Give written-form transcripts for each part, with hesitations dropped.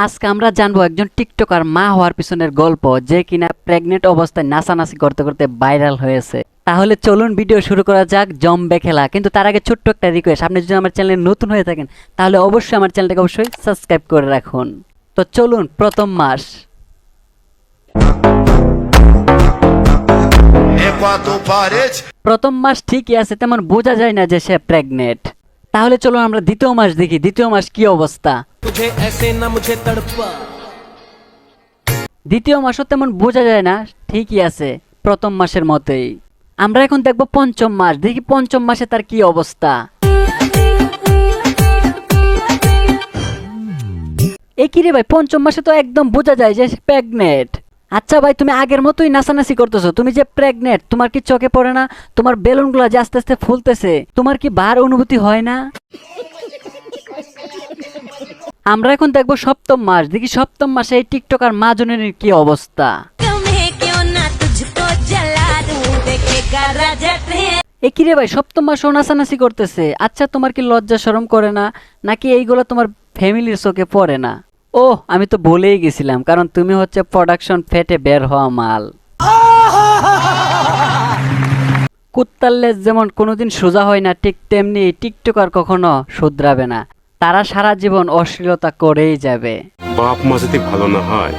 আজকে আমরা জানবো একজন টিকটকার মা হওয়ার পিছনের গল্প, যে কিনা প্রেগনেন্ট অবস্থায় নাচানাচি করতে করতে ভাইরাল হয়েছে। তাহলে চলুন ভিডিও শুরু করা যাক, জমবে খেলা। কিন্তু তার আগে ছোট্ট একটা রিকোয়েস্ট, আপনি যদি আমার চ্যানেলে নতুন হয়ে থাকেন তাহলে অবশ্যই আমার চ্যানেলটাকে অবশ্যই সাবস্ক্রাইব করে রাখুন। তো চলুন, প্রথম মাস। প্রথম মাস ঠিকই আছে, তেমন বোঝা যায় না যে সে প্রেগনেন্ট। তাহলে চলুন আমরা দ্বিতীয় মাস দেখি, দ্বিতীয় মাস কি অবস্থা। দ্বিতীয় মাসও তেমন বোঝা যায় না, ঠিকই আছে প্রথম মাসের মতোই। আমরা এখন দেখবো পঞ্চম মাস, দেখি পঞ্চম মাসে তার কি অবস্থা। এ কি রে ভাই, পঞ্চম মাসে তো একদম বোঝা যায় যে প্রেগনেন্ট। আচ্ছা ভাই, তুমি আগের মতোই নাচানাচি করতেছো, তুমি যে প্রেগনেন্ট তোমার কি চোখে পড়ে না? তোমার বেলুনগুলো যে আস্তে আস্তে ফুলতেছে, তোমার কি বার অনুভূতি হয় না? আমরা এখন দেখবো সপ্তম মাস, দেখি সপ্তম মাসে এই টিকটকার মা জননীর কি অবস্থা। এ কি রে ভাই, সপ্তম মাসেও নাচানাচি করতেছে। আচ্ছা, তোমার কি লজ্জা শরম করে না, নাকি এইগুলো তোমার ফ্যামিলির চোখে পড়ে না? ও, আমি তো বলেই গেছিলাম, কারণ তুমি হচ্ছে প্রোডাকশন ফেটে বের হওয়া মাল। কুত্তার লেজ যেমন কোনোদিন সোজা হয় না, ঠিক তেমনি টিকটকার কখনো শুধরাবে না। তারা সারা জীবন অশ্লীলতা করেই যাবে। বাপ মা যদি ভালো না হয়,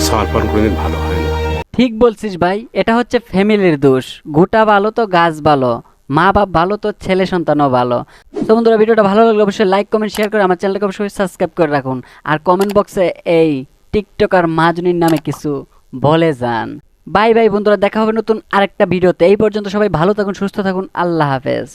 সালপান কোনোদিন ভালো হয় না। ঠিক বলছিস ভাই, এটা হচ্ছে ফ্যামিলির দোষ। গোটা ভালো তো গাছ ভালো, মা বাপ ভালো তো ছেলে সন্তানও ভালো। তো বন্ধুরা, ভিডিওটা ভালো লাগলে অবশ্যই লাইক কমেন্ট শেয়ার করে আমার চ্যানেলকে অবশ্যই সাবস্ক্রাইব করে রাখুন। আর কমেন্ট বক্সে এই টিকটকার মাজনির নামে কিছু বলে যান। বাই বাই বন্ধুরা, দেখা হবে নতুন আরেকটা ভিডিওতে। এই পর্যন্ত সবাই ভালো থাকুন, সুস্থ থাকুন, আল্লাহ হাফেজ।